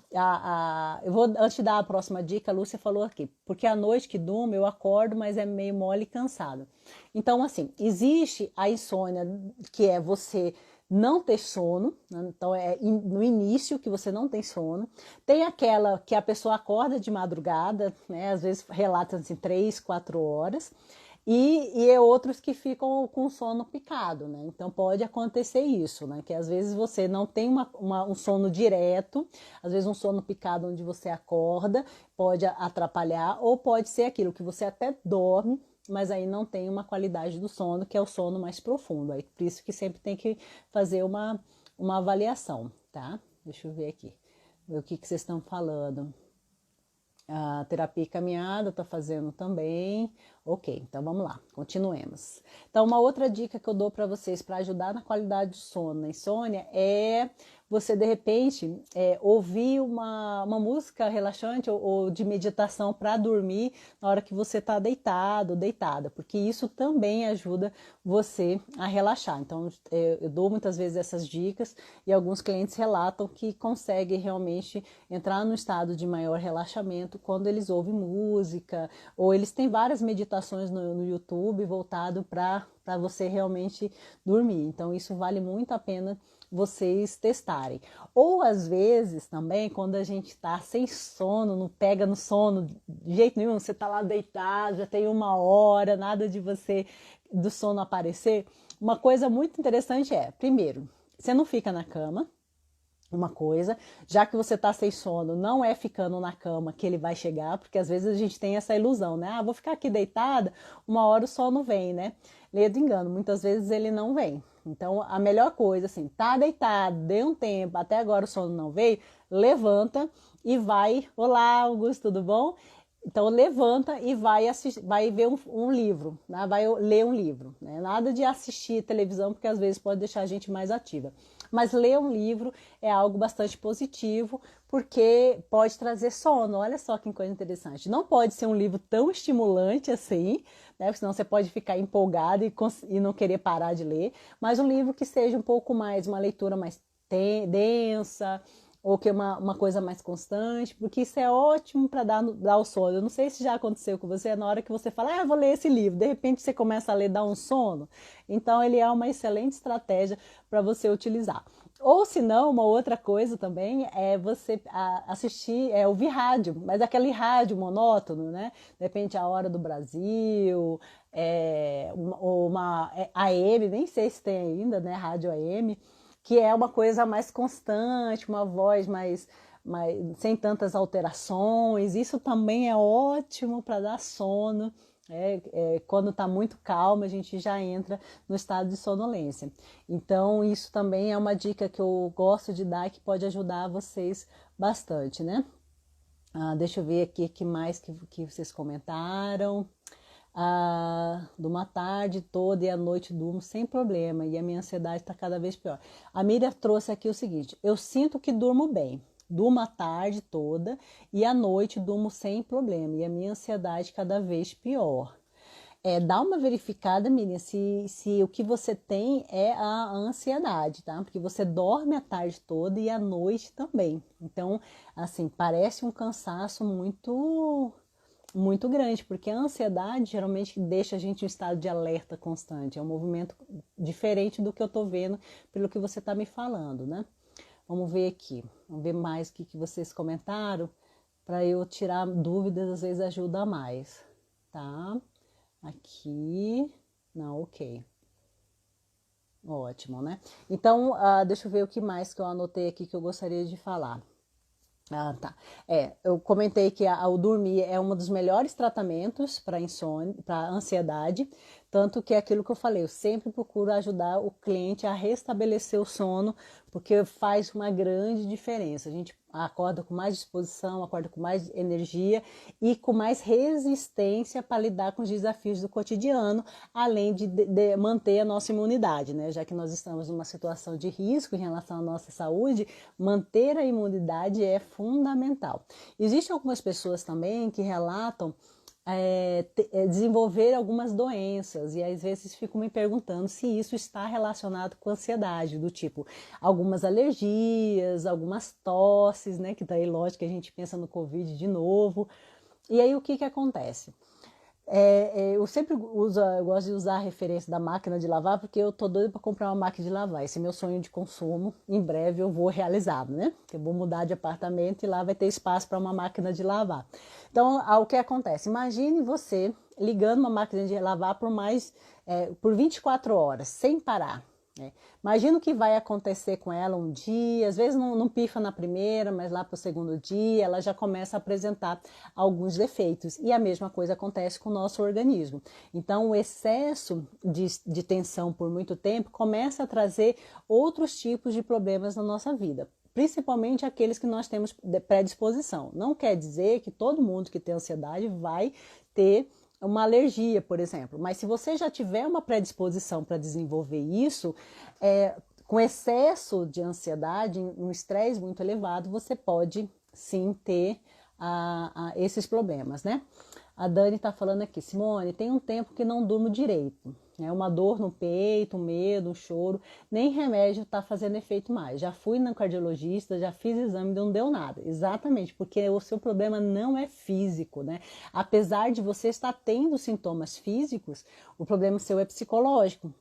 eu vou, antes de dar a próxima dica, a Lúcia falou aqui, porque à noite que durmo eu acordo, mas é meio mole e cansado. Então, assim, existe a insônia, que é você não ter sono, né? Então é no início que você não tem sono. Tem aquela que a pessoa acorda de madrugada, né? Às vezes relata assim 3, 4 horas. E é outros que ficam com sono picado, né? Então pode acontecer isso, né? Que às vezes você não tem um sono direto, às vezes um sono picado onde você acorda, pode atrapalhar, ou pode ser aquilo que você até dorme, mas aí não tem uma qualidade do sono, que é o sono mais profundo. Aí por isso que sempre tem que fazer uma avaliação, tá? Deixa eu ver aqui, ver o que vocês estão falando. A terapia e caminhada tá fazendo também. Ok, então vamos lá, continuemos. Então, uma outra dica que eu dou para vocês para ajudar na qualidade do sono, na insônia, é você de repente ouvir uma música relaxante ou de meditação para dormir na hora que você está deitado, deitada, porque isso também ajuda você a relaxar. Então eu dou muitas vezes essas dicas e alguns clientes relatam que conseguem realmente entrar no estado de maior relaxamento quando eles ouvem música, ou eles têm várias meditações no YouTube voltado para você realmente dormir. Então isso vale muito a pena vocês testarem. Ou às vezes também, quando a gente está sem sono, não pega no sono de jeito nenhum, você está lá deitado, já tem 1 hora, nada de você do sono aparecer. Uma coisa muito interessante primeiro, você não fica na cama. Uma coisa, já que você está sem sono, não é ficando na cama que ele vai chegar, porque às vezes a gente tem essa ilusão, né? Ah, vou ficar aqui deitada, 1 hora o sono vem, né? Leia do engano, muitas vezes ele não vem. Então, a melhor coisa, assim, tá deitado, deu um tempo, até agora o sono não veio, levanta e vai. Olá, Augusto, tudo bom? Então, levanta e vai assistir, vai ver um livro, né? Vai ler um livro, né? Nada de assistir televisão, porque às vezes pode deixar a gente mais ativa. Mas ler um livro é algo bastante positivo, porque pode trazer sono. Olha só que coisa interessante. Não pode ser um livro tão estimulante assim, né? Porque senão você pode ficar empolgado e não querer parar de ler. Mas um livro que seja um pouco mais, uma leitura mais densa, ou que é uma coisa mais constante, porque isso é ótimo para dar o sono. Eu não sei se já aconteceu com você, na hora que você fala, vou ler esse livro, de repente você começa a ler, dá um sono. Então, ele é uma excelente estratégia para você utilizar. Ou se não, uma outra coisa também é você assistir, ouvir rádio, mas aquele rádio monótono, né? De repente, a Hora do Brasil, uma AM, nem sei se tem ainda, né? Rádio AM, que é uma coisa mais constante, uma voz mais sem tantas alterações. Isso também é ótimo para dar sono. Quando está muito calmo, a gente já entra no estado de sonolência. Então, isso também é uma dica que eu gosto de dar e que pode ajudar vocês bastante, né? Deixa eu ver aqui o que mais que vocês comentaram. De uma tarde toda e à noite durmo sem problema e a minha ansiedade está cada vez pior. A Miriam trouxe aqui o seguinte: eu sinto que durmo bem, durmo a tarde toda e à noite durmo sem problema e a minha ansiedade cada vez pior. Dá uma verificada, Miriam, se o que você tem é a ansiedade, tá? Porque você dorme a tarde toda e à noite também. Então, assim, parece um cansaço muito grande, porque a ansiedade geralmente deixa a gente em um estado de alerta constante. É um movimento diferente do que eu tô vendo pelo que você tá me falando, né? Vamos ver aqui, vamos ver mais o que vocês comentaram, para eu tirar dúvidas, às vezes ajuda mais, tá? Aqui, não, ok. Ótimo, né? Então, deixa eu ver o que mais que eu anotei aqui que eu gostaria de falar. Tá. Eu comentei que o dormir é um dos melhores tratamentos para insônia, para ansiedade, tanto que é aquilo que eu falei, eu sempre procuro ajudar o cliente a restabelecer o sono, porque faz uma grande diferença. A gente acorda com mais disposição, acorda com mais energia e com mais resistência para lidar com os desafios do cotidiano, além de manter a nossa imunidade, né? Já que nós estamos numa situação de risco em relação à nossa saúde, manter a imunidade é fundamental. Existem algumas pessoas também que relatam desenvolver algumas doenças e às vezes fico me perguntando se isso está relacionado com ansiedade, do tipo algumas alergias, algumas tosses, né, que daí lógico que a gente pensa no Covid de novo. E aí o que acontece? Eu sempre eu gosto de usar a referência da máquina de lavar, porque eu tô doida para comprar uma máquina de lavar. Esse é meu sonho de consumo. Em breve eu vou realizar, né? Eu vou mudar de apartamento e lá vai ter espaço para uma máquina de lavar. Então, o que acontece? Imagine você ligando uma máquina de lavar por 24 horas, sem parar. Imagina o que vai acontecer com ela um dia, às vezes não pifa na primeira, mas lá para o segundo dia ela já começa a apresentar alguns defeitos. E a mesma coisa acontece com o nosso organismo. Então, o excesso de tensão por muito tempo começa a trazer outros tipos de problemas na nossa vida, principalmente aqueles que nós temos predisposição. Não quer dizer que todo mundo que tem ansiedade vai ter uma alergia, por exemplo, mas se você já tiver uma predisposição para desenvolver isso, com excesso de ansiedade, um estresse muito elevado, você pode sim ter esses problemas, né? A Dani está falando aqui, Simone, tem um tempo que não durmo direito. É uma dor no peito, um medo, um choro, nem remédio está fazendo efeito mais. Já fui no cardiologista, já fiz exame, não deu nada. Exatamente, porque o seu problema não é físico, né? Apesar de você estar tendo sintomas físicos, o problema seu é psicológico.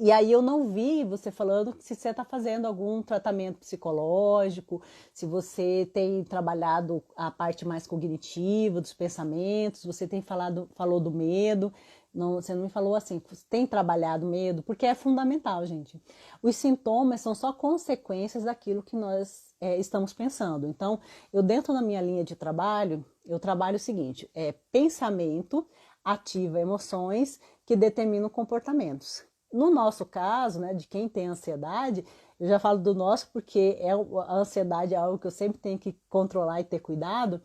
E aí eu não vi você falando se você está fazendo algum tratamento psicológico, se você tem trabalhado a parte mais cognitiva dos pensamentos, você tem falou do medo, não, você não me falou assim, tem trabalhado medo, porque é fundamental, gente. Os sintomas são só consequências daquilo que nós estamos pensando. Então, eu dentro da minha linha de trabalho, eu trabalho o seguinte, pensamento ativa emoções que determinam comportamentos. No nosso caso, né, de quem tem ansiedade, eu já falo do nosso porque a ansiedade é algo que eu sempre tenho que controlar e ter cuidado.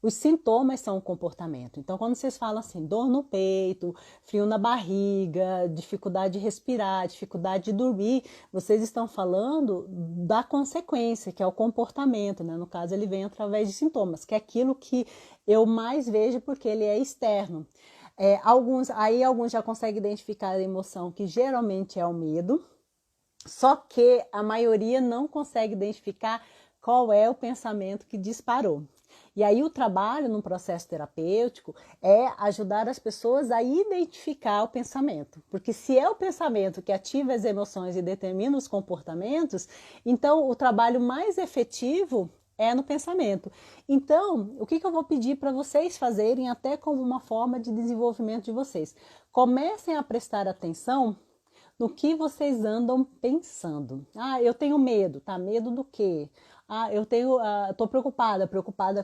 Os sintomas são o comportamento. Então, quando vocês falam assim, dor no peito, frio na barriga, dificuldade de respirar, dificuldade de dormir, vocês estão falando da consequência, que é o comportamento, né? No caso, ele vem através de sintomas, que é aquilo que eu mais vejo porque ele é externo. Alguns já conseguem identificar a emoção, que geralmente é o medo, só que a maioria não consegue identificar qual é o pensamento que disparou. E aí o trabalho no processo terapêutico é ajudar as pessoas a identificar o pensamento. Porque se é o pensamento que ativa as emoções e determina os comportamentos, então o trabalho mais efetivo é no pensamento. Então, o que eu vou pedir para vocês fazerem, até como uma forma de desenvolvimento de vocês? Comecem a prestar atenção no que vocês andam pensando. Ah, eu tenho medo, tá? Medo do quê? Ah, tô preocupada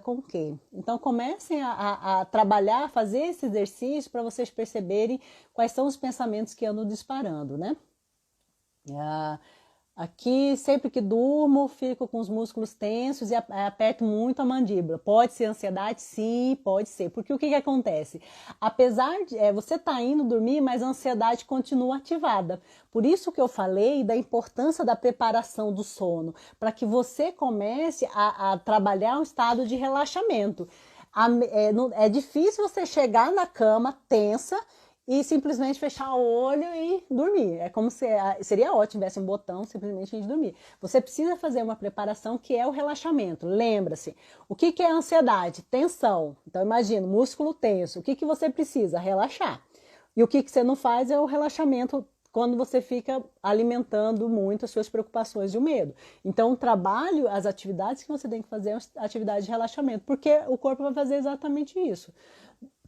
com o quê? Então comecem a trabalhar, a fazer esse exercício para vocês perceberem quais são os pensamentos que andam disparando, né? Aqui, sempre que durmo, fico com os músculos tensos e aperto muito a mandíbula. Pode ser ansiedade? Sim, pode ser. Porque o que acontece? Apesar de você tá indo dormir, mas a ansiedade continua ativada. Por isso que eu falei da importância da preparação do sono, para que você comece a trabalhar um estado de relaxamento. É difícil você chegar na cama tensa e simplesmente fechar o olho e dormir. É como se seria ótimo tivesse um botão simplesmente de dormir. Você precisa fazer uma preparação que é o relaxamento. Lembra-se, o que é ansiedade? Tensão. Então imagina, músculo tenso. O que você precisa? Relaxar. E o que você não faz é o relaxamento quando você fica alimentando muito as suas preocupações e o medo. Então o trabalho, as atividades que você tem que fazer é atividade de relaxamento, porque o corpo vai fazer exatamente isso.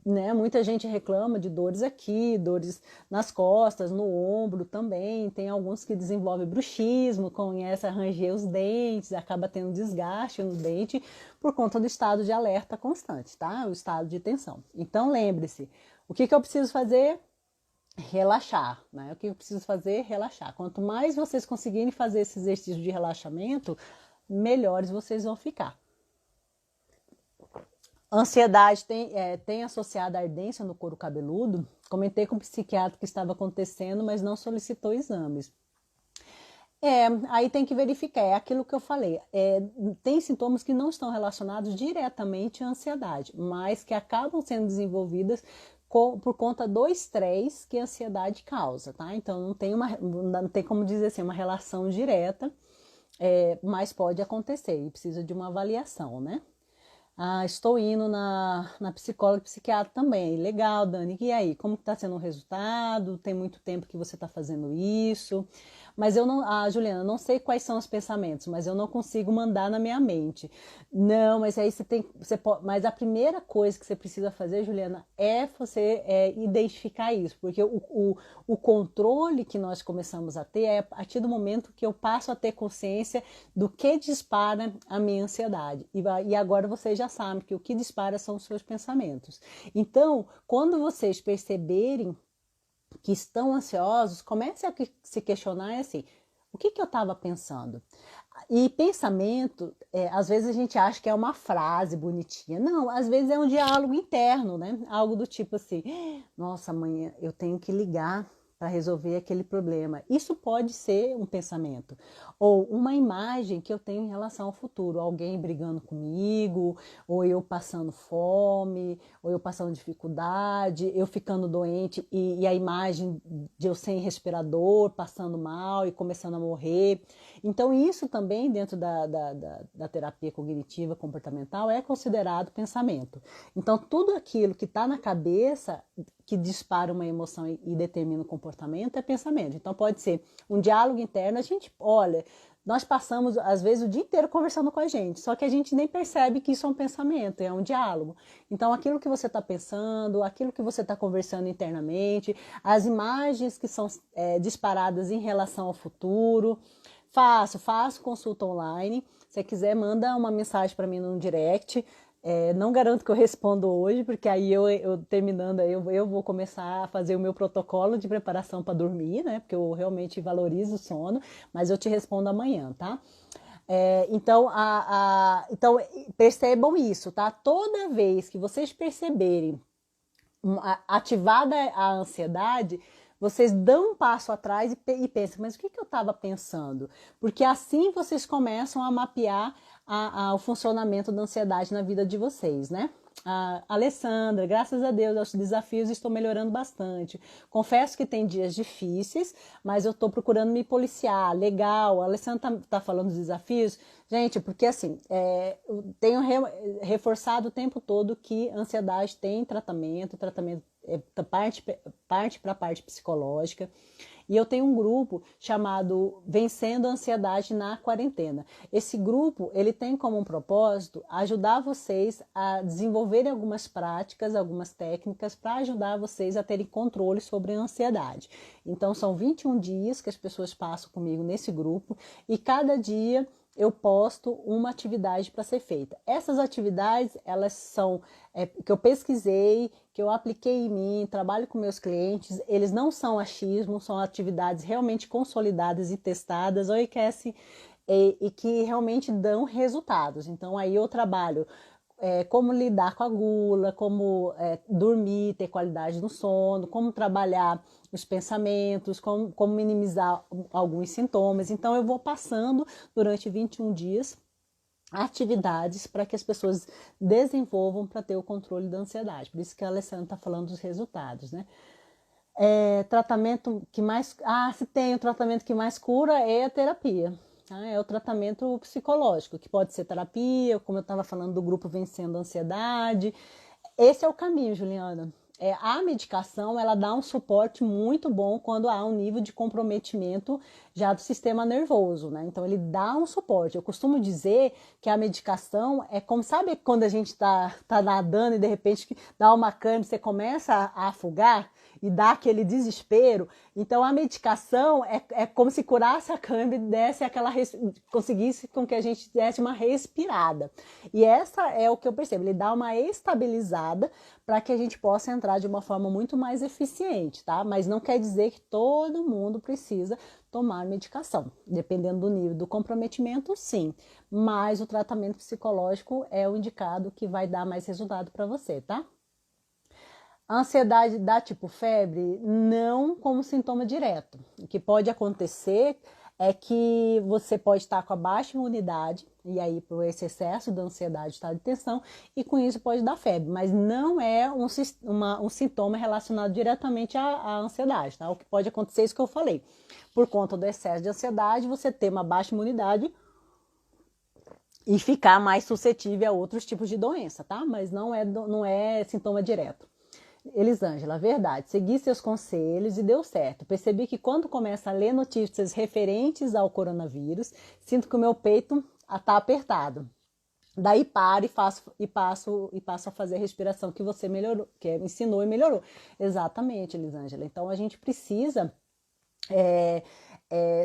Né? Muita gente reclama de dores aqui, dores nas costas, no ombro também. Tem alguns que desenvolvem bruxismo, começa a ranger os dentes, acaba tendo desgaste no dente por conta do estado de alerta constante, tá? O estado de tensão. Então lembre-se, o que eu preciso fazer? Relaxar, né? O que eu preciso fazer? Relaxar. Quanto mais vocês conseguirem fazer esse exercício de relaxamento, melhores vocês vão ficar. Ansiedade tem associada a ardência no couro cabeludo. Comentei com o psiquiatra que estava acontecendo, mas não solicitou exames. Aí tem que verificar, é aquilo que eu falei. Tem sintomas que não estão relacionados diretamente à ansiedade, mas que acabam sendo desenvolvidas por conta do estresse que a ansiedade causa, tá? Então não tem como dizer assim, uma relação direta, mas pode acontecer e precisa de uma avaliação, né? Estou indo na psicóloga e psiquiatra também. Legal, Dani. E aí, como está sendo o resultado? Tem muito tempo que você está fazendo isso? Mas eu não, Juliana, não sei quais são os pensamentos, mas eu não consigo mandar na minha mente. Não, mas aí mas a primeira coisa que você precisa fazer, Juliana, é você identificar isso, porque o controle que nós começamos a ter é a partir do momento que eu passo a ter consciência do que dispara a minha ansiedade. E agora vocês já sabem que o que dispara são os seus pensamentos. Então, quando vocês perceberem que estão ansiosos, comece a se questionar assim, o que eu estava pensando? E pensamento, às vezes a gente acha que é uma frase bonitinha. Não, às vezes é um diálogo interno, né? Algo do tipo assim, nossa, amanhã eu tenho que ligar para resolver aquele problema. Isso pode ser um pensamento ou uma imagem que eu tenho em relação ao futuro, alguém brigando comigo, ou eu passando fome, ou eu passando dificuldade, eu ficando doente e a imagem de eu sem respirador, passando mal e começando a morrer. Então isso também dentro da terapia cognitiva comportamental é considerado pensamento. Então tudo aquilo que está na cabeça que dispara uma emoção e determina o comportamento é pensamento. Então pode ser um diálogo interno, a gente, olha, nós passamos às vezes o dia inteiro conversando com a gente, só que a gente nem percebe que isso é um pensamento, é um diálogo. Então aquilo que você está pensando, aquilo que você está conversando internamente, as imagens que são disparadas em relação ao futuro. Faço consulta online. Se você quiser, manda uma mensagem para mim no direct. Não garanto que eu respondo hoje, porque aí eu terminando, eu vou começar a fazer o meu protocolo de preparação para dormir, né? Porque eu realmente valorizo o sono, mas eu te respondo amanhã, tá? Então percebam isso, tá? Toda vez que vocês perceberem ativada a ansiedade, vocês dão um passo atrás e pensam, mas o que eu estava pensando? Porque assim vocês começam a mapear o funcionamento da ansiedade na vida de vocês, né? Alessandra, graças a Deus, aos desafios estou melhorando bastante. Confesso que tem dias difíceis, mas eu estou procurando me policiar. Legal, a Alessandra tá falando dos desafios. Gente, porque assim, eu tenho reforçado o tempo todo que ansiedade tem tratamento parte para a parte psicológica. E eu tenho um grupo chamado Vencendo a Ansiedade na Quarentena. Esse grupo, ele tem como um propósito ajudar vocês a desenvolverem algumas práticas, algumas técnicas para ajudar vocês a terem controle sobre a ansiedade. Então, são 21 dias que as pessoas passam comigo nesse grupo e cada dia eu posto uma atividade para ser feita. Essas atividades, elas são que eu pesquisei, que eu apliquei em mim, trabalho com meus clientes, eles não são achismo, são atividades realmente consolidadas e testadas, OIQS, e que realmente dão resultados. Então, aí eu trabalho como lidar com a gula, como dormir, ter qualidade no sono, como trabalhar os pensamentos, como minimizar alguns sintomas. Então, eu vou passando durante 21 dias atividades para que as pessoas desenvolvam para ter o controle da ansiedade. Por isso que a Alessandra está falando dos resultados, né? Tratamento que mais... se tem o tratamento que mais cura é a terapia. É o tratamento psicológico, que pode ser terapia, como eu estava falando do grupo Vencendo a Ansiedade. Esse é o caminho, Juliana. A medicação, ela dá um suporte muito bom quando há um nível de comprometimento já do sistema nervoso, né? Então, ele dá um suporte. Eu costumo dizer que a medicação é como, sabe quando a gente tá nadando e de repente dá uma câimbra, você começa a afogar e dá aquele desespero? Então, a medicação é como se curasse a câimbra e desse conseguisse com que a gente desse uma respirada. E essa é o que eu percebo, ele dá uma estabilizada para que a gente possa entrar de uma forma muito mais eficiente, tá? Mas não quer dizer que todo mundo precisa tomar medicação. Dependendo do nível do comprometimento, sim. Mas o tratamento psicológico é o indicado que vai dar mais resultado para você, tá? A ansiedade dá tipo febre? Não como sintoma direto. O que pode acontecer é que você pode estar com a baixa imunidade, e aí por esse excesso de ansiedade, estado de tensão, e com isso pode dar febre, mas não é um sintoma relacionado diretamente à ansiedade, tá? O que pode acontecer é isso que eu falei. Por conta do excesso de ansiedade, você ter uma baixa imunidade e ficar mais suscetível a outros tipos de doença, tá? Mas não é sintoma direto. Elisângela, verdade, segui seus conselhos e deu certo. Percebi que quando começo a ler notícias referentes ao coronavírus, sinto que o meu peito está apertado. Daí paro e passo a fazer a respiração que você melhorou, que me ensinou e melhorou. Exatamente, Elisângela. Então a gente precisa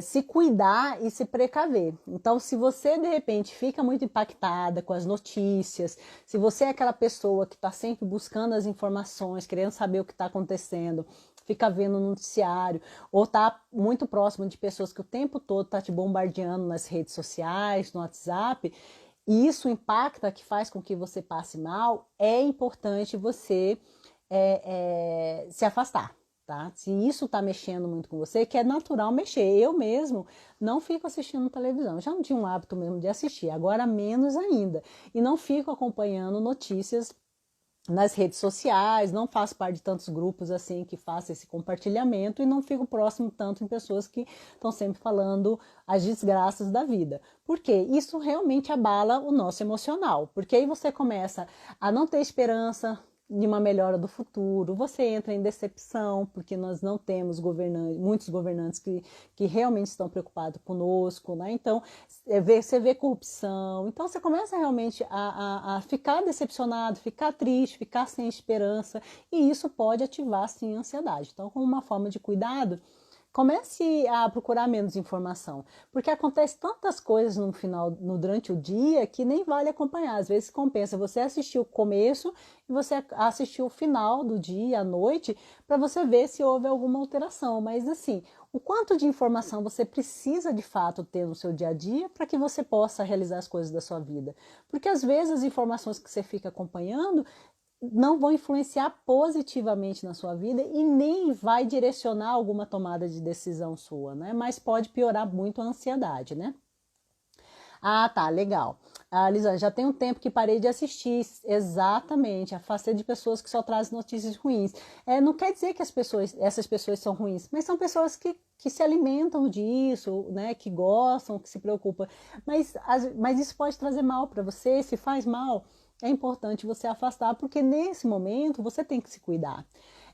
se cuidar e se precaver. Então, se você de repente fica muito impactada com as notícias, se você é aquela pessoa que está sempre buscando as informações, querendo saber o que está acontecendo, fica vendo no noticiário, ou está muito próximo de pessoas que o tempo todo está te bombardeando nas redes sociais, no WhatsApp, e isso impacta, que faz com que você passe mal, é importante você se afastar. tá? Se isso tá mexendo muito com você, que é natural mexer. Eu mesmo não fico assistindo televisão. Eu já não tinha um hábito mesmo de assistir, agora menos ainda. E não fico acompanhando notícias nas redes sociais, não faço parte de tantos grupos assim que façam esse compartilhamento e não fico próximo tanto em pessoas que estão sempre falando as desgraças da vida. Porque isso realmente abala o nosso emocional, porque aí você começa a não ter esperança de uma melhora do futuro, você entra em decepção, porque nós não temos muitos governantes que realmente estão preocupados conosco, né? Então, você vê corrupção, então você começa realmente a ficar decepcionado, ficar triste, ficar sem esperança, e isso pode ativar, sim, a ansiedade. Então, como uma forma de cuidado, comece a procurar menos informação, porque acontece tantas coisas durante o dia que nem vale acompanhar. Às vezes compensa você assistir o começo e você assistir o final do dia, à noite, para você ver se houve alguma alteração. Mas assim, o quanto de informação você precisa de fato ter no seu dia a dia para que você possa realizar as coisas da sua vida? Porque às vezes as informações que você fica acompanhando não vão influenciar positivamente na sua vida e nem vai direcionar alguma tomada de decisão sua, né? Mas pode piorar muito a ansiedade, né? Ah, tá, legal. Ah, Lisane, já tem um tempo que parei de assistir. Exatamente, afastei de pessoas que só trazem notícias ruins. Não quer dizer que essas pessoas são ruins, mas são pessoas que se alimentam disso, né? Que gostam, que se preocupam. Mas isso pode trazer mal para você, se faz mal. É importante você afastar, porque nesse momento você tem que se cuidar.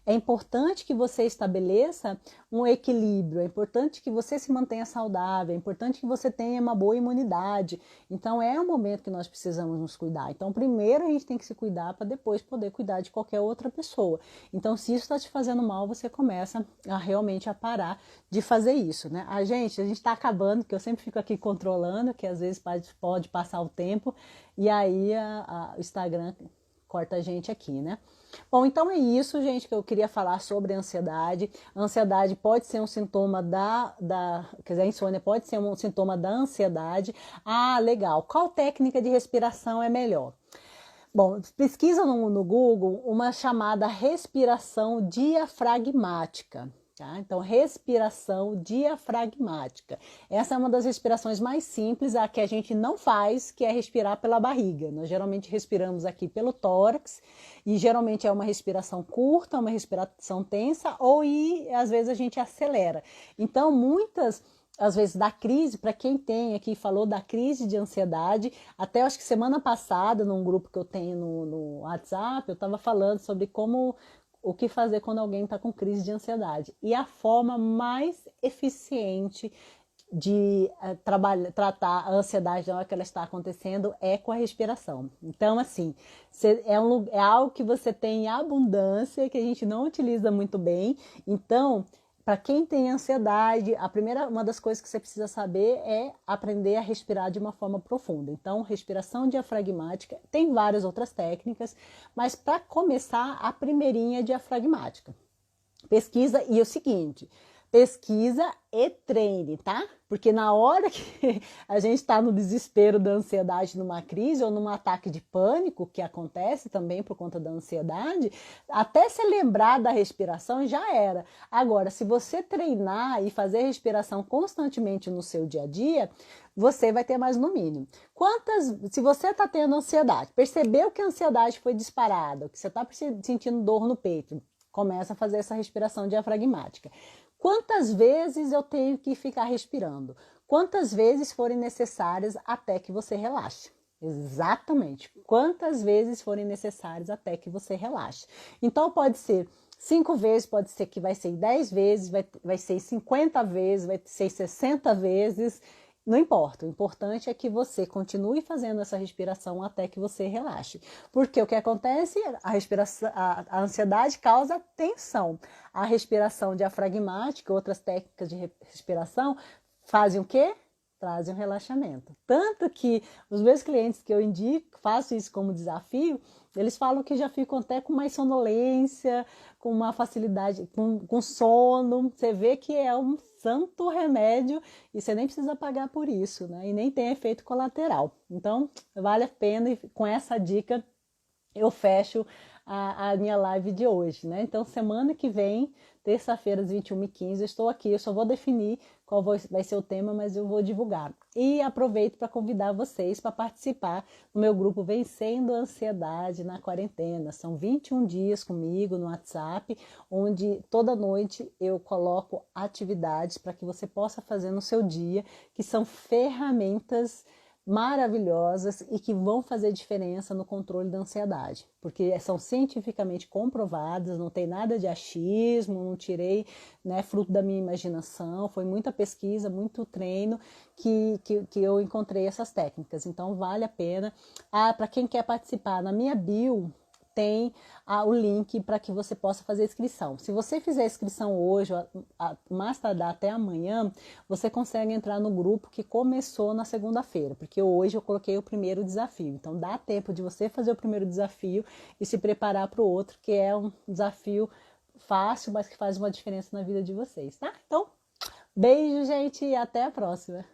É importante que você estabeleça um equilíbrio, é importante que você se mantenha saudável, é importante que você tenha uma boa imunidade. Então é um momento que nós precisamos nos cuidar. Então primeiro a gente tem que se cuidar para depois poder cuidar de qualquer outra pessoa. Então se isso está te fazendo mal, você começa a parar de fazer isso, né? A gente está acabando, que eu sempre fico aqui controlando, que às vezes pode passar o tempo e aí o Instagram corta a gente aqui, né? Bom, então é isso, gente, que eu queria falar sobre a ansiedade. A ansiedade pode ser um sintoma quer dizer, a insônia pode ser um sintoma da ansiedade. Ah, legal. Qual técnica de respiração é melhor? Bom, pesquisa no Google uma chamada respiração diafragmática. Tá? Então, respiração diafragmática. Essa é uma das respirações mais simples, a que a gente não faz, que é respirar pela barriga. Nós geralmente respiramos aqui pelo tórax e geralmente é uma respiração curta, uma respiração tensa, às vezes a gente acelera. Então, às vezes da crise, para quem tem aqui, falou da crise de ansiedade, até acho que semana passada, num grupo que eu tenho no WhatsApp, eu estava falando sobre o que fazer quando alguém está com crise de ansiedade. E a forma mais eficiente de tratar a ansiedade na hora que ela está acontecendo é com a respiração. Então, assim, é algo que você tem em abundância, que a gente não utiliza muito bem. Então, para quem tem ansiedade, uma das coisas que você precisa saber é aprender a respirar de uma forma profunda. Então, respiração diafragmática, tem várias outras técnicas, mas para começar, a primeirinha é diafragmática. Pesquisa, e é o seguinte, pesquisa e treine, tá? Porque na hora que a gente está no desespero da ansiedade, numa crise ou num ataque de pânico, que acontece também por conta da ansiedade, até se lembrar da respiração já era. Agora, se você treinar e fazer respiração constantemente no seu dia a dia, você vai ter mais no mínimo. Se você está tendo ansiedade, percebeu que a ansiedade foi disparada, que você está sentindo dor no peito, começa a fazer essa respiração diafragmática. Quantas vezes eu tenho que ficar respirando? Quantas vezes forem necessárias até que você relaxe? Exatamente. Quantas vezes forem necessárias até que você relaxe? Então pode ser 5 vezes, pode ser que vai ser 10 vezes, vai ser 50 vezes, vai ser 60 vezes. Não importa, o importante é que você continue fazendo essa respiração até que você relaxe. Porque o que acontece? A ansiedade causa tensão. A respiração diafragmática, outras técnicas de respiração, fazem o quê? Trazem um relaxamento. Tanto que os meus clientes que eu indico, faço isso como desafio, eles falam que já ficam até com mais sonolência, com uma facilidade, com sono. Você vê que é um santo remédio e você nem precisa pagar por isso, né? E nem tem efeito colateral. Então, vale a pena e com essa dica eu fecho a minha live de hoje, né? Então, semana que vem, terça-feira, às 21h15, eu estou aqui. Eu só vou definir qual vai ser o tema, mas eu vou divulgar. E aproveito para convidar vocês para participar no meu grupo Vencendo a Ansiedade na Quarentena. São 21 dias comigo no WhatsApp, onde toda noite eu coloco atividades para que você possa fazer no seu dia, que são ferramentas maravilhosas e que vão fazer diferença no controle da ansiedade, porque são cientificamente comprovadas, não tem nada de achismo, não tirei, né, fruto da minha imaginação, foi muita pesquisa, muito treino que eu encontrei essas técnicas, então vale a pena. Para quem quer participar, na minha bio tem o link para que você possa fazer a inscrição. Se você fizer a inscrição hoje, mais tardar até amanhã, você consegue entrar no grupo que começou na segunda-feira, porque hoje eu coloquei o primeiro desafio. Então dá tempo de você fazer o primeiro desafio e se preparar para o outro, que é um desafio fácil, mas que faz uma diferença na vida de vocês, tá? Então, beijo, gente, e até a próxima!